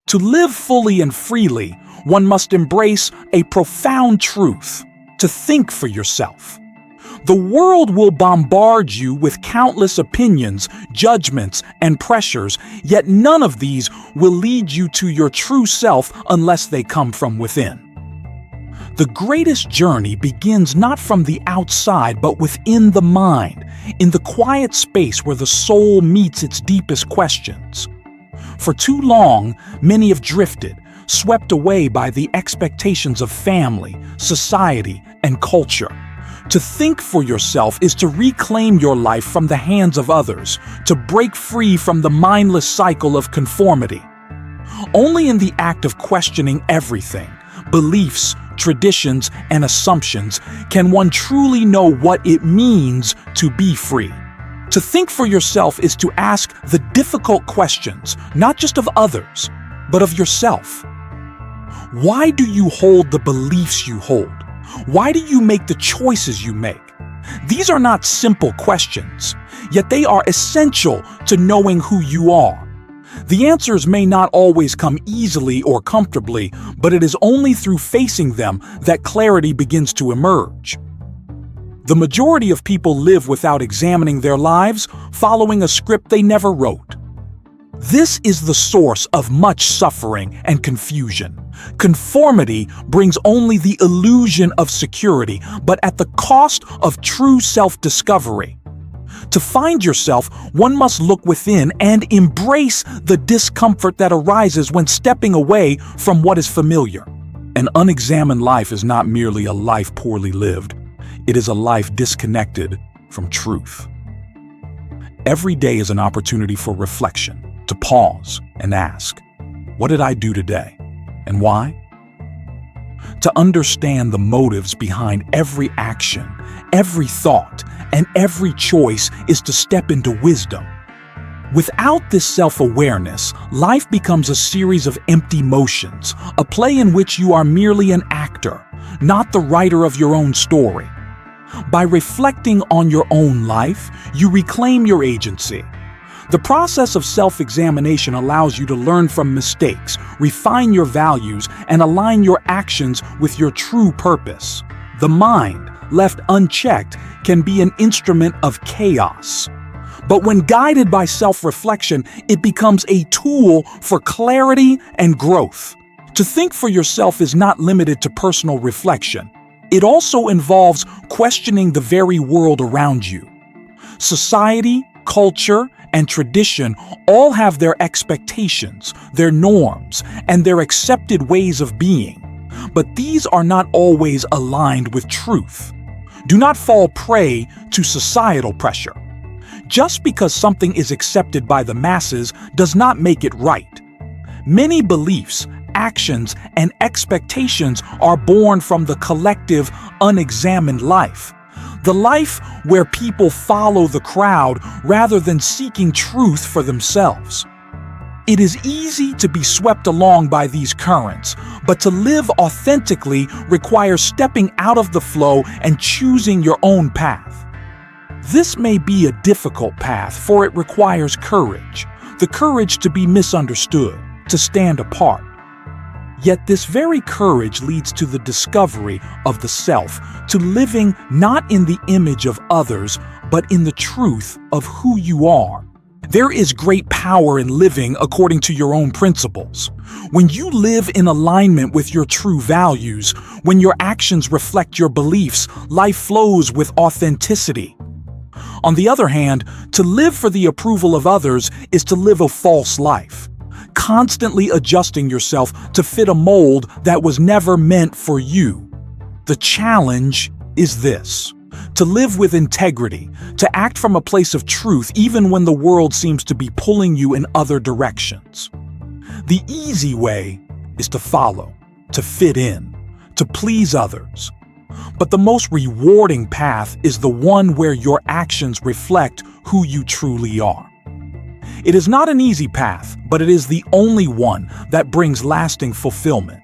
To live fully and freely, one must embrace a profound truth: to think for yourself. The world will bombard you with countless opinions, judgments, and pressures, yet none of these will lead you to your true self unless they come from within. The greatest journey begins not from the outside but within the mind, in the quiet space where the soul meets its deepest questions. For too long, many have drifted, swept away by the expectations of family, society, and culture. To think for yourself is to reclaim your life from the hands of others, to break free from the mindless cycle of conformity. Only in the act of questioning everything, beliefs, traditions, and assumptions, can one truly know what it means to be free. To think for yourself is to ask the difficult questions, not just of others, but of yourself. Why do you hold the beliefs you hold? Why do you make the choices you make? These are not simple questions, yet they are essential to knowing who you are. The answers may not always come easily or comfortably, but it is only through facing them that clarity begins to emerge. The majority of people live without examining their lives, following a script they never wrote. This is the source of much suffering and confusion. Conformity brings only the illusion of security, but at the cost of true self-discovery. To find yourself, one must look within and embrace the discomfort that arises when stepping away from what is familiar. An unexamined life is not merely a life poorly lived. It is a life disconnected from truth. Every day is an opportunity for reflection, to pause and ask, what did I do today, and why? To understand the motives behind every action, every thought, and every choice is to step into wisdom. Without this self-awareness, life becomes a series of empty motions, a play in which you are merely an actor, not the writer of your own story. By reflecting on your own life, you reclaim your agency. The process of self-examination allows you to learn from mistakes, refine your values, and align your actions with your true purpose. The mind, left unchecked, can be an instrument of chaos. But when guided by self-reflection, it becomes a tool for clarity and growth. To think for yourself is not limited to personal reflection. It also involves questioning the very world around you. Society, culture, and tradition all have their expectations, their norms, and their accepted ways of being. But these are not always aligned with truth. Do not fall prey to societal pressure. Just because something is accepted by the masses does not make it right. Many beliefs, actions, and expectations are born from the collective, unexamined life. The life where people follow the crowd rather than seeking truth for themselves. It is easy to be swept along by these currents, but to live authentically requires stepping out of the flow and choosing your own path. This may be a difficult path, for it requires courage, the courage to be misunderstood, to stand apart. Yet this very courage leads to the discovery of the self, to living not in the image of others, but in the truth of who you are. There is great power in living according to your own principles. When you live in alignment with your true values, when your actions reflect your beliefs, life flows with authenticity. On the other hand, to live for the approval of others is to live a false life, constantly adjusting yourself to fit a mold that was never meant for you. The challenge is this: to live with integrity, to act from a place of truth even when the world seems to be pulling you in other directions. The easy way is to follow, to fit in, to please others. But the most rewarding path is the one where your actions reflect who you truly are. It is not an easy path, but it is the only one that brings lasting fulfillment.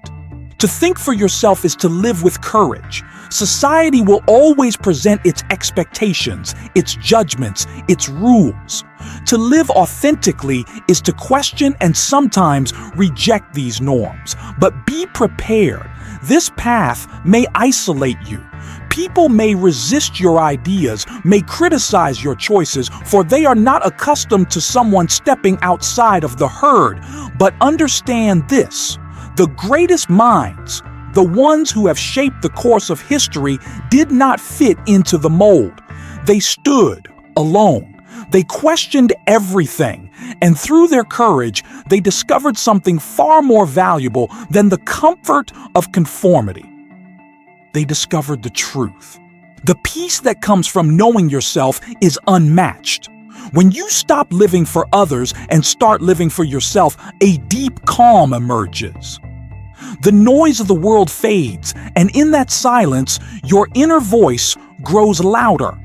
To think for yourself is to live with courage, Society will always present its expectations, its judgments, its rules. To live authentically is to question and sometimes reject these norms. But be prepared. This path may isolate you. People may resist your ideas, may criticize your choices, for they are not accustomed to someone stepping outside of the herd. But understand this: the greatest minds, the ones who have shaped the course of history, did not fit into the mold. They stood alone. They questioned everything, and through their courage, they discovered something far more valuable than the comfort of conformity. They discovered the truth. The peace that comes from knowing yourself is unmatched. When you stop living for others and start living for yourself, a deep calm emerges. The noise of the world fades, and in that silence, your inner voice grows louder.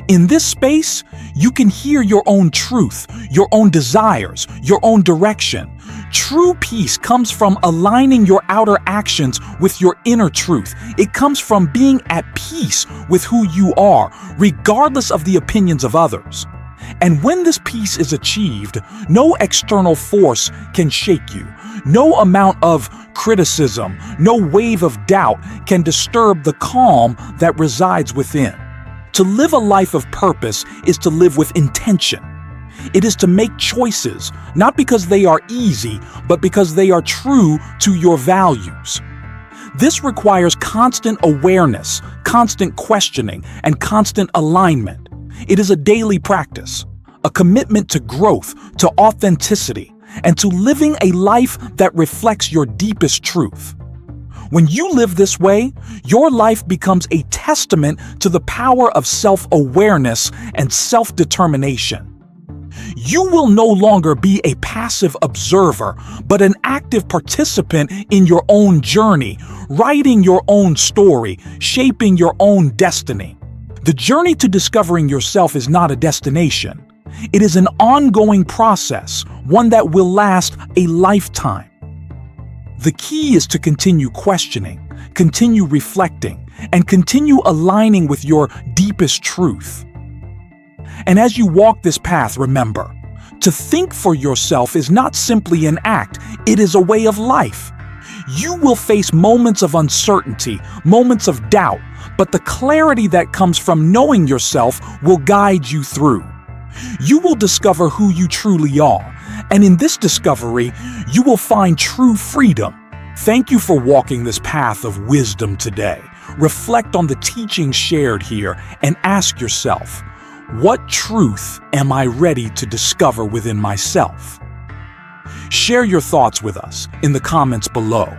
In this space, you can hear your own truth, your own desires, your own direction. True peace comes from aligning your outer actions with your inner truth. It comes from being at peace with who you are, regardless of the opinions of others. And when this peace is achieved, no external force can shake you. No amount of criticism, no wave of doubt can disturb the calm that resides within. To live a life of purpose is to live with intention. It is to make choices, not because they are easy, but because they are true to your values. This requires constant awareness, constant questioning, and constant alignment. It is a daily practice, a commitment to growth, to authenticity, and to living a life that reflects your deepest truth. When you live this way, your life becomes a testament to the power of self-awareness and self-determination. You will no longer be a passive observer, but an active participant in your own journey, writing your own story, shaping your own destiny. The journey to discovering yourself is not a destination. It is an ongoing process, one that will last a lifetime. The key is to continue questioning, continue reflecting, and continue aligning with your deepest truth. And as you walk this path, remember, to think for yourself is not simply an act, it is a way of life. You will face moments of uncertainty, moments of doubt, but the clarity that comes from knowing yourself will guide you through. You will discover who you truly are, and in this discovery, you will find true freedom. Thank you for walking this path of wisdom today. Reflect on the teachings shared here and ask yourself, what truth am I ready to discover within myself? Share your thoughts with us in the comments below.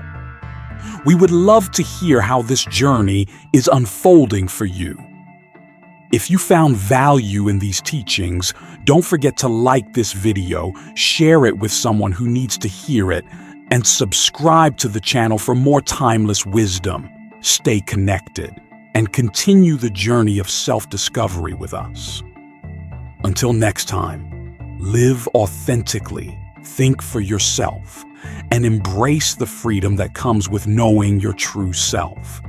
We would love to hear how this journey is unfolding for you. If you found value in these teachings, don't forget to like this video, share it with someone who needs to hear it, and subscribe to the channel for more timeless wisdom. Stay connected and continue the journey of self-discovery with us. Until next time, live authentically, think for yourself, and embrace the freedom that comes with knowing your true self.